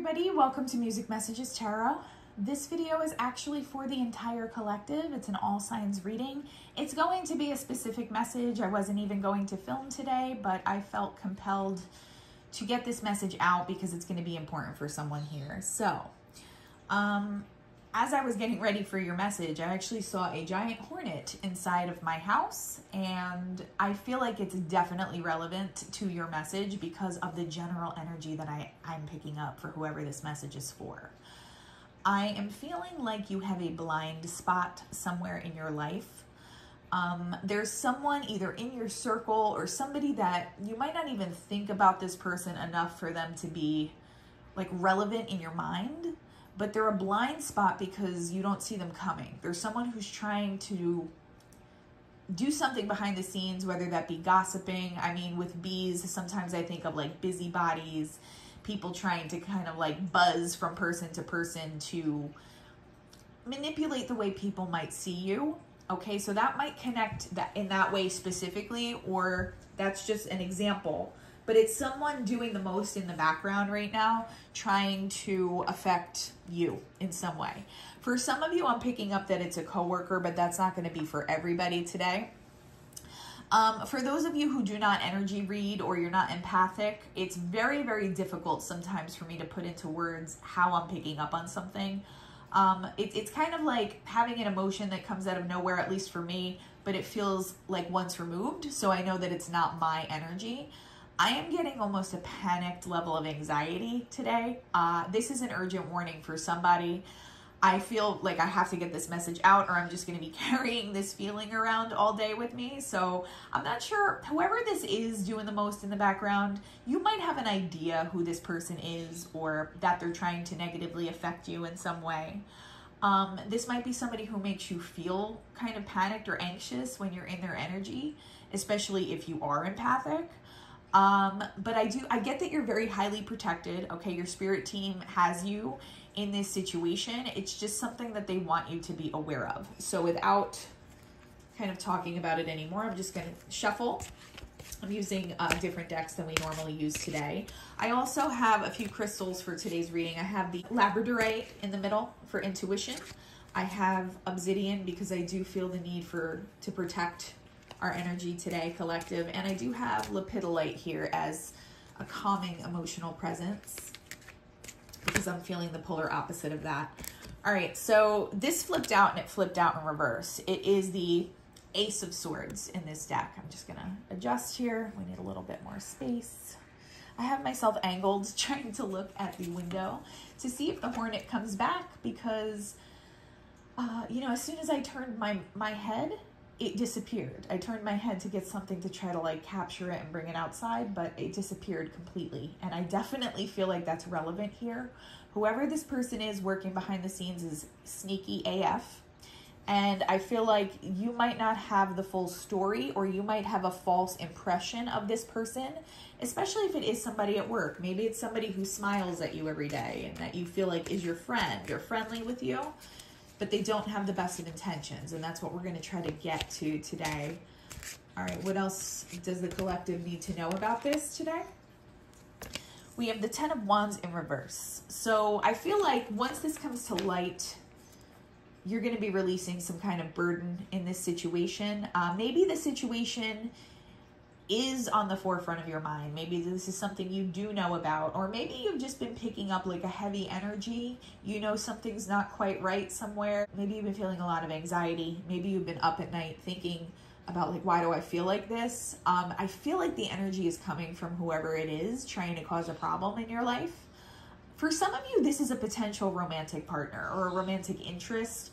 everybody, welcome to Music Messages Tarot. This video is actually for the entire collective. It's an all signs reading. It's going to be a specific message. I wasn't even going to film today, but I felt compelled to get this message out because it's going to be important for someone here. So, as I was getting ready for your message, I actually saw a giant hornet inside of my house, and I feel like it's definitely relevant to your message because of the general energy that I'm picking up for whoever this message is for. I am feeling like you have a blind spot somewhere in your life. There's someone either in your circle or somebody that you might not even think about this person enough for them to be like relevant in your mind. But they're a blind spot because you don't see them coming. There's someone who's trying to do something behind the scenes, whether that be gossiping. I mean, with bees, sometimes I think of like busybodies, people trying to kind of like buzz from person to person to manipulate the way people might see you. Okay, so that might connect that in that way specifically, or that's just an example. But it's someone doing the most in the background right now, trying to affect you in some way. For some of you, I'm picking up that it's a coworker, but that's not going to be for everybody today. For those of you who do not energy read or you're not empathic, it's very, very difficult sometimes for me to put into words how I'm picking up on something. It's kind of like having an emotion that comes out of nowhere, at least for me, but it feels like once removed, so I know that it's not my energy. I am getting almost a panicked level of anxiety today. This is an urgent warning for somebody. I feel like I have to get this message out or I'm just going to be carrying this feeling around all day with me. So I'm not sure, whoever this is doing the most in the background, you might have an idea who this person is or that they're trying to negatively affect you in some way. This might be somebody who makes you feel kind of panicked or anxious when you're in their energy, especially if you are empathic. But I get that you're very highly protected. Okay. Your spirit team has you in this situation. It's just something that they want you to be aware of. So without kind of talking about it anymore, I'm just going to shuffle. I'm using different decks than we normally use today. I also have a few crystals for today's reading. I have the labradorite in the middle for intuition. I have obsidian because I do feel the need to protect our energy today, collective. And I do have lepidolite here as a calming emotional presence because I'm feeling the polar opposite of that. All right, so this flipped out and it flipped out in reverse. It is the Ace of Swords in this deck. I'm just gonna adjust here. We need a little bit more space. I have myself angled trying to look at the window to see if the hornet comes back because, you know, as soon as I turned my head, it disappeared. I turned my head to get something to try to like capture it and bring it outside, but it disappeared completely. And I definitely feel like that's relevant here. Whoever this person is working behind the scenes is sneaky AF. And I feel like you might not have the full story or you might have a false impression of this person, especially if it is somebody at work. Maybe it's somebody who smiles at you every day and that you feel like is your friend or friendly with you, but they don't have the best of intentions. And that's what we're going to try to get to today. All right, what else does the collective need to know about this today? We have the Ten of Wands in reverse. So I feel like once this comes to light, you're going to be releasing some kind of burden in this situation. Maybe the situation is on the forefront of your mind. Maybe this is something you do know about, or maybe you've just been picking up like a heavy energy. You know something's not quite right somewhere. Maybe you've been feeling a lot of anxiety. Maybe you've been up at night thinking about like, why do I feel like this? I feel like the energy is coming from whoever it is trying to cause a problem in your life. For some of you, this is a potential romantic partner or a romantic interest.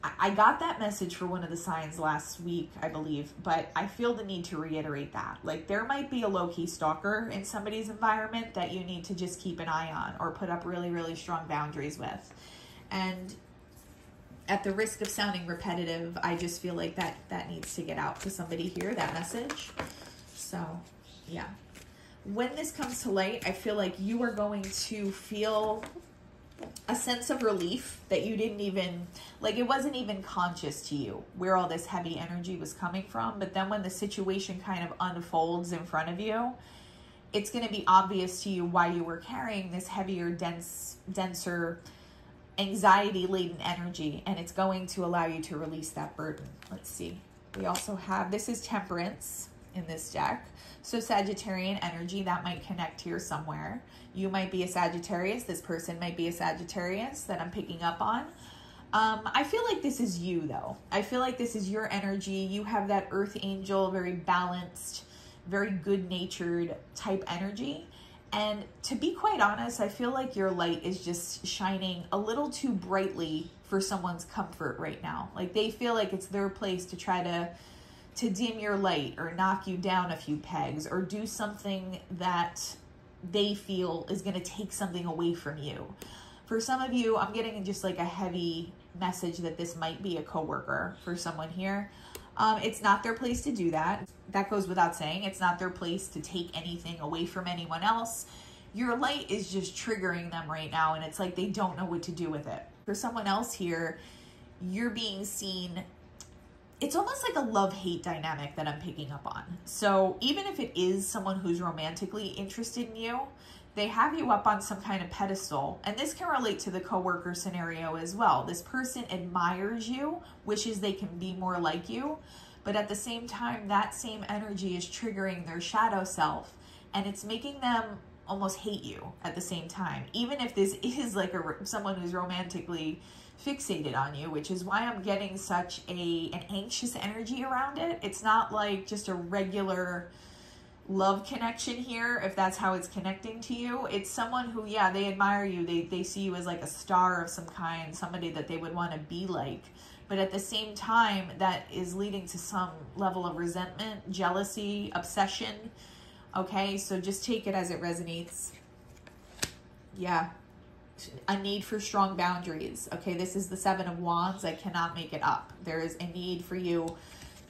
I got that message for one of the signs last week, I believe, but I feel the need to reiterate that. Like there might be a low-key stalker in somebody's environment that you need to just keep an eye on or put up really, really strong boundaries with. And at the risk of sounding repetitive, I just feel like that needs to get out to somebody here, that message. So, yeah. When this comes to light, I feel like you are going to feel a sense of relief that you didn't even, like it wasn't even conscious to you where all this heavy energy was coming from. But then when the situation kind of unfolds in front of you, it's going to be obvious to you why you were carrying this heavier, denser, anxiety-laden energy, and it's going to allow you to release that burden. Let's see. We also have, this is Temperance in this deck. So Sagittarian energy, that might connect here somewhere. You might be a Sagittarius. This person might be a Sagittarius that I'm picking up on. I feel like this is you, though. I feel like this is your energy. You have that earth angel, very balanced, very good-natured type energy. And to be quite honest, I feel like your light is just shining a little too brightly for someone's comfort right now. Like they feel like it's their place to try to dim your light or knock you down a few pegs or do something that they feel is going to take something away from you. For some of you, I'm getting just like a heavy message that this might be a coworker for someone here. It's not their place to do that. That goes without saying. It's not their place to take anything away from anyone else. Your light is just triggering them right now, and it's like they don't know what to do with it. For someone else here, you're being seen. It's almost like a love-hate dynamic that I'm picking up on. So even if it is someone who's romantically interested in you, they have you up on some kind of pedestal. And this can relate to the coworker scenario as well. This person admires you, wishes they can be more like you, but at the same time, that same energy is triggering their shadow self, and it's making them almost hate you at the same time. Even if this is like someone who's romantically fixated on you, which is why I'm getting such an anxious energy around it. It's not like just a regular love connection here, if that's how it's connecting to you. It's someone who, yeah, they admire you. They see you as like a star of some kind, somebody that they would want to be like. But at the same time, that is leading to some level of resentment, jealousy, obsession. Okay, so just take it as it resonates. Yeah, a need for strong boundaries. Okay, this is the Seven of Wands. I cannot make it up. There is a need for you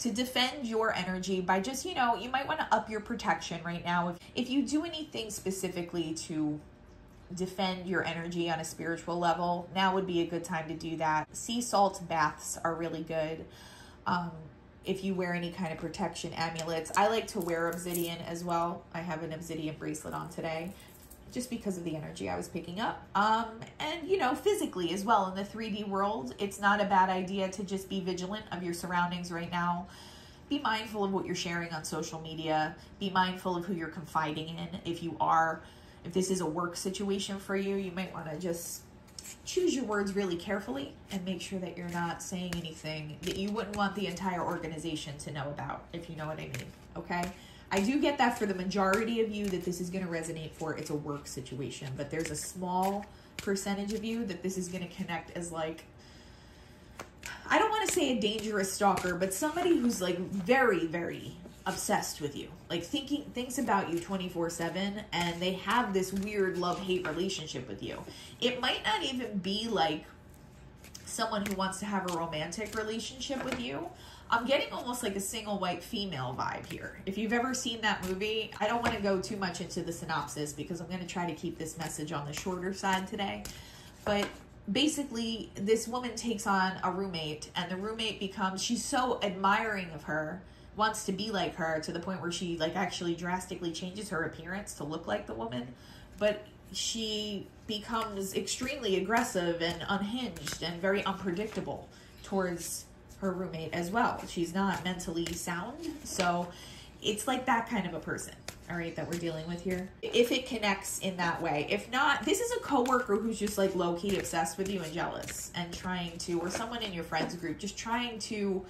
to defend your energy by just, you know, you might want to up your protection right now. If you do anything specifically to defend your energy on a spiritual level, now would be a good time to do that. Sea salt baths are really good. If you wear any kind of protection amulets, I like to wear obsidian as well. I have an obsidian bracelet on today just because of the energy I was picking up. And, you know, physically as well in the 3D world, it's not a bad idea to just be vigilant of your surroundings right now. Be mindful of what you're sharing on social media. Be mindful of who you're confiding in. If this is a work situation for you, you might want to just choose your words really carefully and make sure that you're not saying anything that you wouldn't want the entire organization to know about, if you know what I mean, okay? I do get that for the majority of you that this is going to resonate for. It's a work situation, but there's a small percentage of you that this is going to connect as like, I don't want to say a dangerous stalker, but somebody who's like very, very obsessed with you, like thinks about you 24/7, and they have this weird love-hate relationship with you. It might not even be like someone who wants to have a romantic relationship with you. I'm getting almost like a single white female vibe here. If you've ever seen that movie, I don't want to go too much into the synopsis because I'm going to try to keep this message on the shorter side today. But basically, this woman takes on a roommate, and the roommate she's so admiring of her, wants to be like her to the point where she like actually drastically changes her appearance to look like the woman, but she becomes extremely aggressive and unhinged and very unpredictable towards her roommate as well. She's not mentally sound, so it's like that kind of a person, all right, that we're dealing with here. If it connects in that way. If not, this is a coworker who's just like low-key obsessed with you and jealous and trying to, or someone in your friends group, just trying to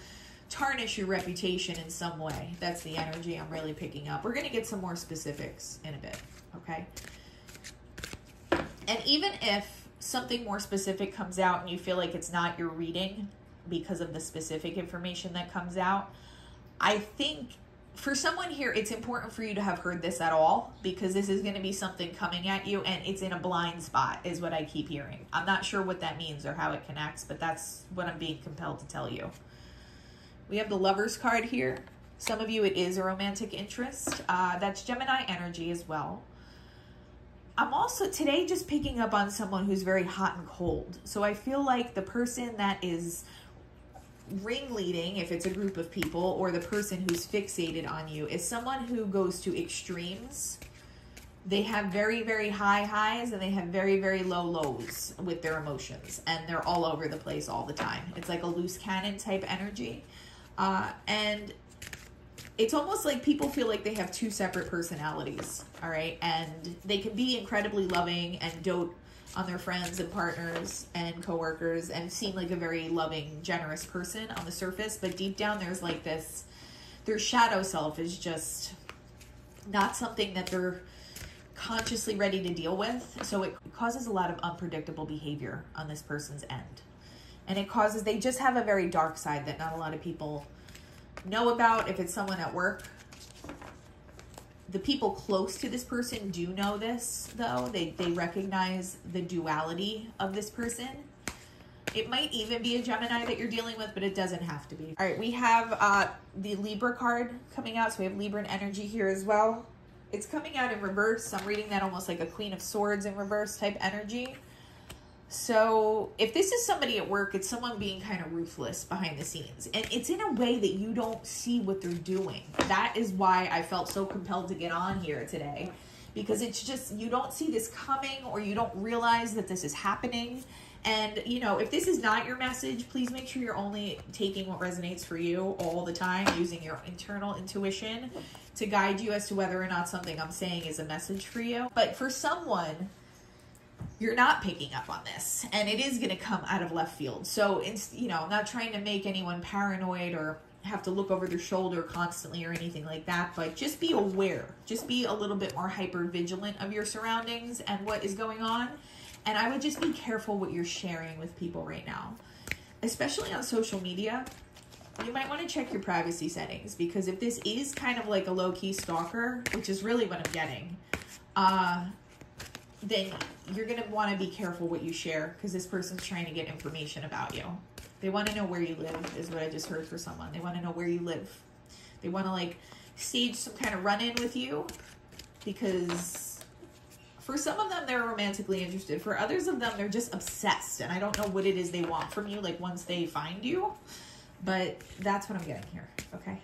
tarnish your reputation in some way. That's the energy I'm really picking up. We're going to get some more specifics in a bit, okay? And even if something more specific comes out and you feel like it's not your reading because of the specific information that comes out, I think for someone here, it's important for you to have heard this at all, because this is going to be something coming at you and it's in a blind spot is what I keep hearing. I'm not sure what that means or how it connects, but that's what I'm being compelled to tell you. We have the Lovers card here. Some of you, it is a romantic interest. That's Gemini energy as well. I'm also today just picking up on someone who's very hot and cold. So I feel like the person that is ringleading, if it's a group of people, or the person who's fixated on you is someone who goes to extremes They have very, very high highs and they have very, very low lows with their emotions. And they're all over the place all the time. It's like a loose cannon type energy. And it's almost like people feel like they have two separate personalities, all right? And they can be incredibly loving and dote on their friends and partners and coworkers and seem like a very loving, generous person on the surface. But deep down, there's like this, their shadow self is just not something that they're consciously ready to deal with. So it causes a lot of unpredictable behavior on this person's end. And it causes, they just have a very dark side that not a lot of people know about. If it's someone at work, the people close to this person do know this, though. They recognize the duality of this person. It might even be a Gemini that you're dealing with, but it doesn't have to be. All right, we have the Libra card coming out. So we have Libran energy here as well. It's coming out in reverse. I'm reading that almost like a Queen of Swords in reverse type energy. So if this is somebody at work, it's someone being kind of ruthless behind the scenes. And it's in a way that you don't see what they're doing. That is why I felt so compelled to get on here today. Because it's just, you don't see this coming, or you don't realize that this is happening. And, you know, if this is not your message, please make sure you're only taking what resonates for you all the time, using your internal intuition to guide you as to whether or not something I'm saying is a message for you. But for someone, you're not picking up on this, and it is going to come out of left field. So it's, you know, I'm not trying to make anyone paranoid or have to look over their shoulder constantly or anything like that, but just be aware. Just be a little bit more hyper vigilant of your surroundings and what is going on. And I would just be careful what you're sharing with people right now, especially on social media. You might want to check your privacy settings, because if this is kind of like a low-key stalker, which is really what I'm getting, then you're going to want to be careful what you share, because this person's trying to get information about you. They want to know where you live, is what I just heard for someone. They want to know where you live. They want to like stage some kind of run-in with you, because for some of them, they're romantically interested. For others of them, they're just obsessed. And I don't know what it is they want from you, like once they find you. But that's what I'm getting here, okay?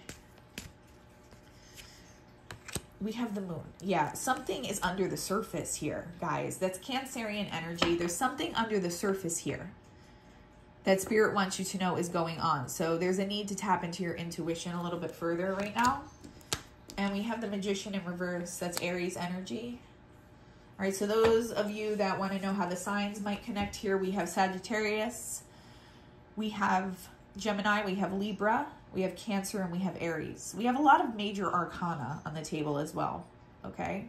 We have the moon. Yeah, something is under the surface here, guys. That's Cancerian energy. There's something under the surface here that Spirit wants you to know is going on. So there's a need to tap into your intuition a little bit further right now. And we have the Magician in reverse. That's Aries energy. All right, so those of you that want to know how the signs might connect here, we have Sagittarius, we have Gemini, we have Libra, we have Cancer, and we have Aries. We have a lot of major arcana on the table as well, okay?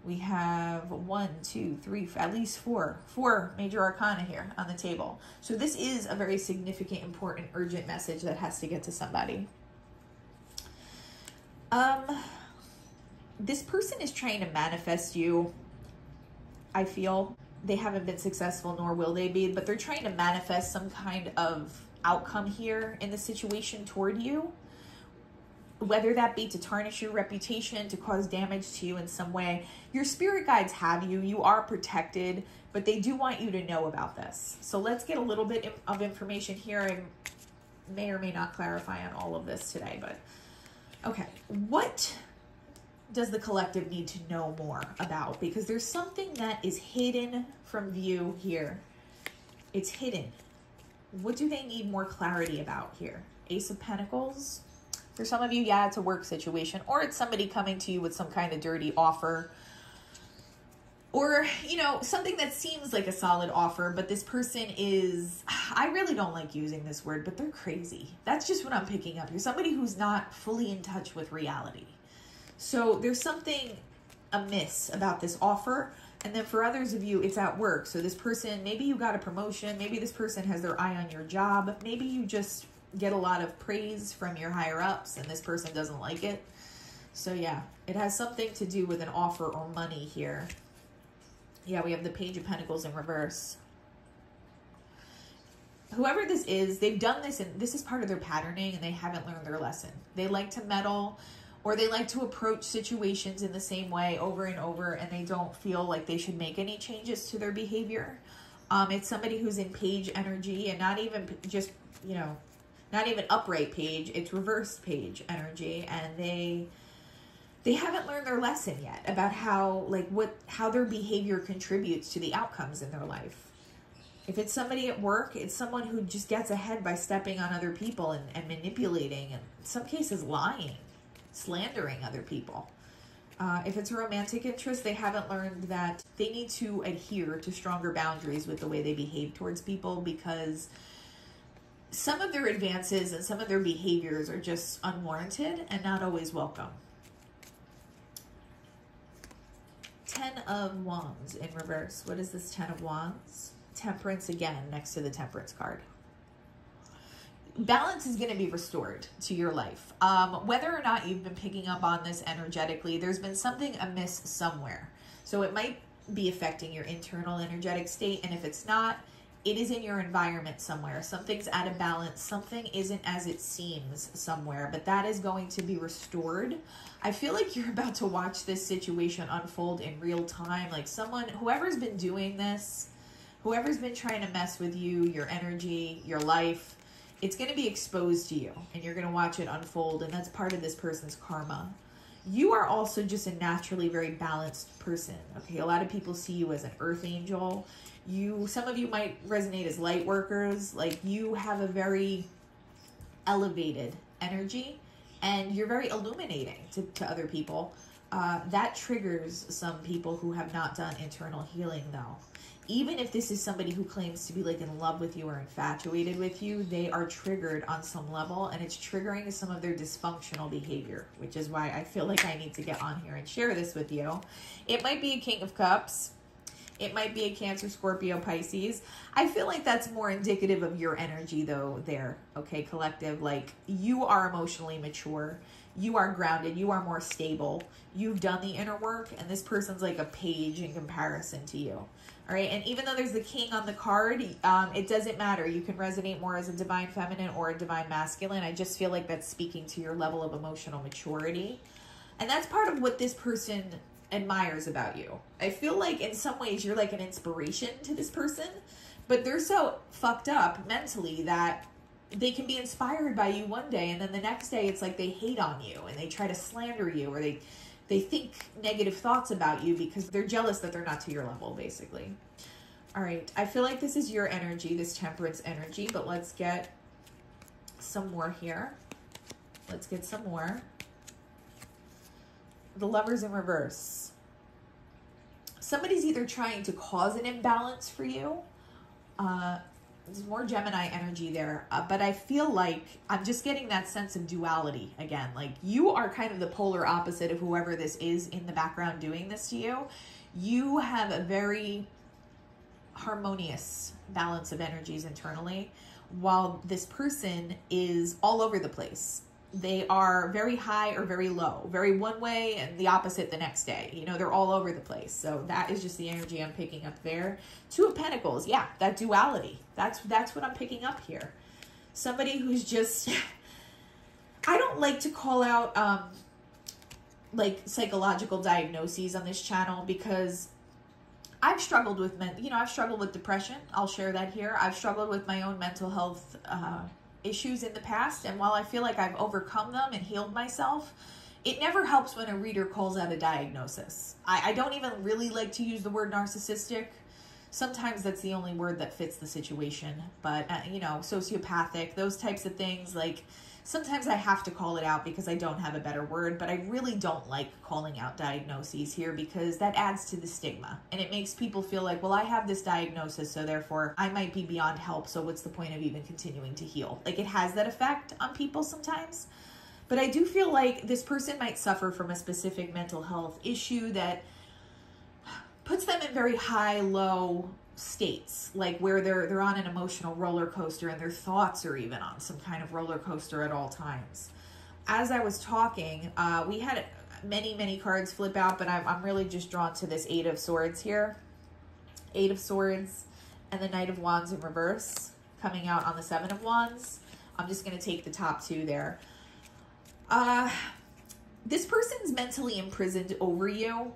We have 1, 2, 3, at least four major arcana here on the table. So this is a very significant, important, urgent message that has to get to somebody. This person is trying to manifest you. I feel they haven't been successful, nor will they be, but they're trying to manifest some kind of outcome here in the situation toward you, whether that be to tarnish your reputation, to cause damage to you in some way. Your spirit guides have you. You are protected, but they do want you to know about this. So let's get a little bit of information here. I may or may not clarify on all of this today, but okay. What does the collective need to know more about? Because there's something that is hidden from view here. It's hidden. What do they need more clarity about here? Ace of Pentacles. For some of you, yeah, it's a work situation, or it's somebody coming to you with some kind of dirty offer, or, you know, something that seems like a solid offer, but this person is, I really don't like using this word, but they're crazy. That's just what I'm picking up here. Somebody who's not fully in touch with reality. So there's something amiss about this offer. And then for others of you, it's at work. So this person, maybe you got a promotion. Maybe this person has their eye on your job. Maybe you just get a lot of praise from your higher ups and this person doesn't like it. So yeah, it has something to do with an offer or money here. Yeah, we have the Page of Pentacles in reverse. Whoever this is, they've done this, and this is part of their patterning, and they haven't learned their lesson. They like to meddle, or they like to approach situations in the same way over and over, and they don't feel like they should make any changes to their behavior. It's somebody who's in Page energy, and not even just, you know, not even upright Page, it's reversed Page energy, and they they haven't learned their lesson yet about how, like, how their behavior contributes to the outcomes in their life. If it's somebody at work, it's someone who just gets ahead by stepping on other people and manipulating, and in some cases lying, slandering other people. If it's a romantic interest, they haven't learned that they need to adhere to stronger boundaries with the way they behave towards people, because some of their advances and some of their behaviors are just unwarranted and not always welcome. 10 of Wands in reverse. What is this 10 of Wands? Temperance again, next to the Temperance card. Balance is going to be restored to your life. Whether or not you've been picking up on this energetically, there's been something amiss somewhere. So it might be affecting your internal energetic state. And if it's not, it is in your environment somewhere. Something's out of balance. Something isn't as it seems somewhere, but that is going to be restored. I feel like you're about to watch this situation unfold in real time. Like whoever's been doing this, whoever's been trying to mess with you, your energy, your life, it's going to be exposed to you, and you're going to watch it unfold, and that's part of this person's karma. You are also just a naturally very balanced person, okay? A lot of people see you as an earth angel. Some of you might resonate as light workers. Like, you have a very elevated energy, and you're very illuminating to other people. That triggers some people who have not done internal healing, though. Even if this is somebody who claims to be like in love with you or infatuated with you, they are triggered on some level, and it's triggering some of their dysfunctional behavior, which is why I feel like I need to get on here and share this with you. It might be a King of Cups. It might be a Cancer, Scorpio, Pisces. I feel like that's more indicative of your energy though there, okay, collective? Like, you are emotionally mature. You are grounded. You are more stable. You've done the inner work, and this person's like a page in comparison to you. All right, and even though there's the King on the card, it doesn't matter. You can resonate more as a divine feminine or a divine masculine. I just feel like that's speaking to your level of emotional maturity. And that's part of what this person admires about you. I feel like in some ways you're like an inspiration to this person, but they're so fucked up mentally that they can be inspired by you one day, and then the next day it's like they hate on you and they try to slander you, or they think negative thoughts about you because they're jealous that they're not to your level, basically. All right, I feel like this is your energy, this Temperance energy, but let's get some more here. Let's get some more. The Lovers in reverse. Somebody's either trying to cause an imbalance for you. There's more Gemini energy there, but I feel like I'm just getting that sense of duality again. Like, you are kind of the polar opposite of whoever this is in the background doing this to you. You have a very harmonious balance of energies internally, while this person is all over the place. They are very high or very low, very one way and the opposite the next day. You know, they're all over the place. So that is just the energy I'm picking up there. Two of Pentacles. Yeah, that duality. That's what I'm picking up here. Somebody who's just, I don't like to call out like psychological diagnoses on this channel, because I've struggled with I've struggled with depression. I'll share that here. I've struggled with my own mental health issues in the past, and while I feel like I've overcome them and healed myself, it never helps when a reader calls out a diagnosis. I don't even really like to use the word narcissistic. Sometimes that's the only word that fits the situation, but sociopathic, those types of things, like, sometimes I have to call it out because I don't have a better word, but I really don't like calling out diagnoses here, because that adds to the stigma, and it makes people feel like, well, I have this diagnosis, so therefore I might be beyond help, so what's the point of even continuing to heal? Like, it has that effect on people sometimes. But I do feel like this person might suffer from a specific mental health issue that puts them in very high, low states, like where they're on an emotional roller coaster, and their thoughts are even on some kind of roller coaster at all times. As I was talking, we had many cards flip out, but I'm really just drawn to this Eight of Swords here. Eight of Swords and the Knight of Wands in reverse coming out on the Seven of Wands. I'm just going to take the top two there. This person's mentally imprisoned over you.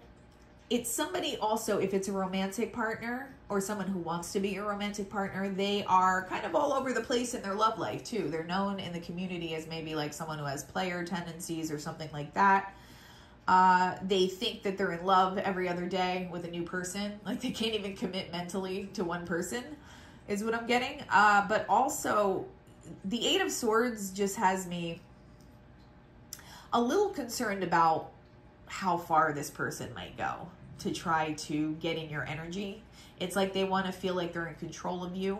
It's somebody also, if it's a romantic partner or someone who wants to be your romantic partner, they are kind of all over the place in their love life too. They're known in the community as maybe like someone who has player tendencies or something like that. They think that they're in love every other day with a new person. Like they can't even commit mentally to one person is what I'm getting. But also the Eight of Swords just has me a little concerned about how far this person might go to try to get in your energy. It's like they want to feel like they're in control of you.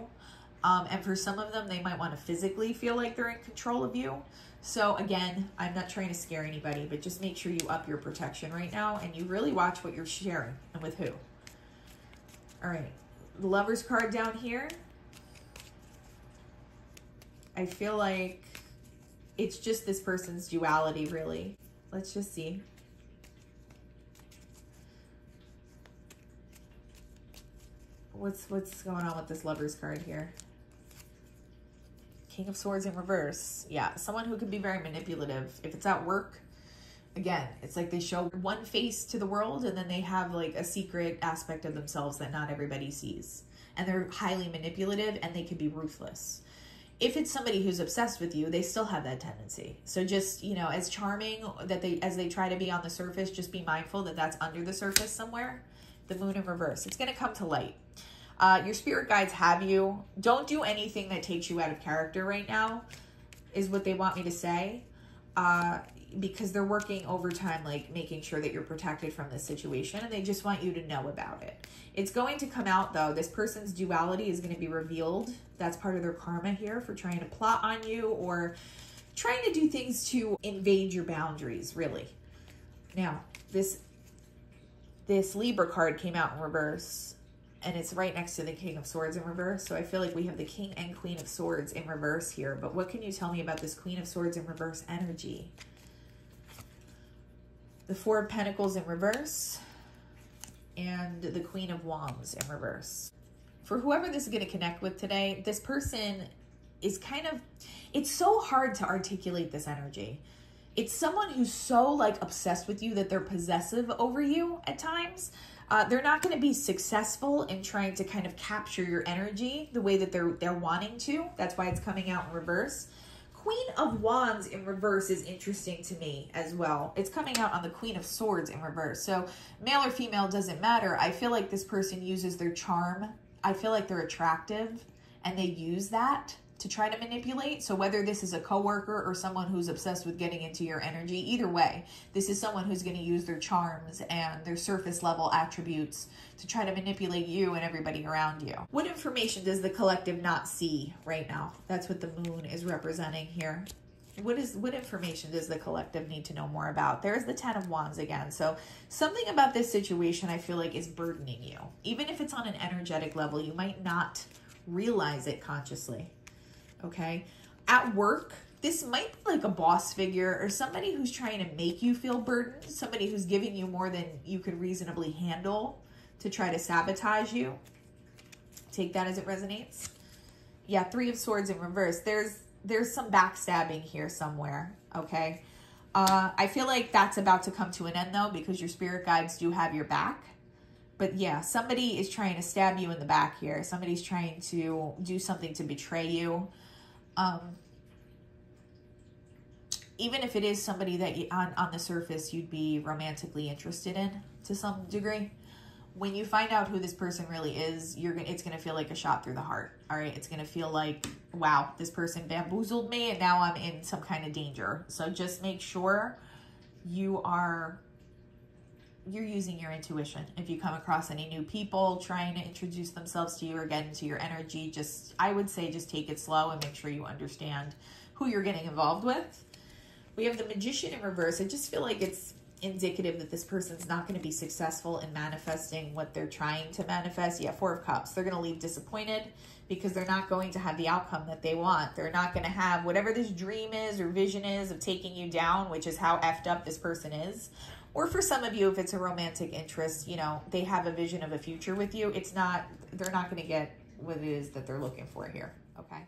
And for some of them, they might want to physically feel like they're in control of you. So again, I'm not trying to scare anybody, but just make sure you up your protection right now and you really watch what you're sharing and with who. All right, the Lover's card down here. I feel like it's just this person's duality, really. Let's just see. What's going on with this Lover's card here? King of Swords in reverse. Yeah, someone who can be very manipulative. If it's at work, again, it's like they show one face to the world and then they have like a secret aspect of themselves that not everybody sees. And they're highly manipulative and they can be ruthless. If it's somebody who's obsessed with you, they still have that tendency. So just, you know, as charming as they try to be on the surface, just be mindful that that's under the surface somewhere. The Moon in reverse. It's going to come to light. Your spirit guides have you. Don't do anything that takes you out of character right now, is what they want me to say. Because they're working overtime, like making sure that you're protected from this situation, and they just want you to know about it. It's going to come out though. This person's duality is going to be revealed. That's part of their karma here for trying to plot on you or trying to do things to invade your boundaries, really. Now, this Libra card came out in reverse. And it's right next to the King of Swords in reverse. So I feel like we have the King and Queen of Swords in reverse here. But what can you tell me about this Queen of Swords in reverse energy? The Four of Pentacles in reverse. And the Queen of Wands in reverse. For whoever this is going to connect with today, this person is kind of... It's so hard to articulate this energy. It's someone who's so like obsessed with you that they're possessive over you at times. They're not going to be successful in trying to kind of capture your energy the way that they're wanting to. That's why it's coming out in reverse. Queen of Wands in reverse is interesting to me as well. It's coming out on the Queen of Swords in reverse. So male or female doesn't matter. I feel like this person uses their charm. I feel like they're attractive and they use that to try to manipulate. So whether this is a coworker or someone who's obsessed with getting into your energy, either way, this is someone who's going to use their charms and their surface level attributes to try to manipulate you and everybody around you. What information does the collective not see right now? That's what the Moon is representing here. What information does the collective need to know more about? There's the Ten of Wands again. So something about this situation I feel like is burdening you. Even if it's on an energetic level, you might not realize it consciously. Okay, at work, this might be like a boss figure or somebody who's trying to make you feel burdened, somebody who's giving you more than you could reasonably handle to try to sabotage you. Take that as it resonates. Yeah, Three of Swords in reverse. There's some backstabbing here somewhere, okay? I feel like that's about to come to an end though, because your spirit guides do have your back. But yeah, somebody is trying to stab you in the back here. Somebody's trying to do something to betray you. Even if it is somebody that on the surface you'd be romantically interested in to some degree, when you find out who this person really is, it's going to feel like a shot through the heart. All right. It's going to feel like, wow, this person bamboozled me and now I'm in some kind of danger. So just make sure you're using your intuition. If you come across any new people trying to introduce themselves to you or get into your energy, I would say just take it slow and make sure you understand who you're getting involved with. We have the Magician in reverse. I just feel like it's indicative that this person's not going to be successful in manifesting what they're trying to manifest. Yeah, Four of Cups. They're going to leave disappointed because they're not going to have the outcome that they want. They're not going to have whatever this dream is or vision is of taking you down, which is how effed up this person is. Or for some of you, if it's a romantic interest, you know, they have a vision of a future with you. They're not going to get what it is that they're looking for here. Okay.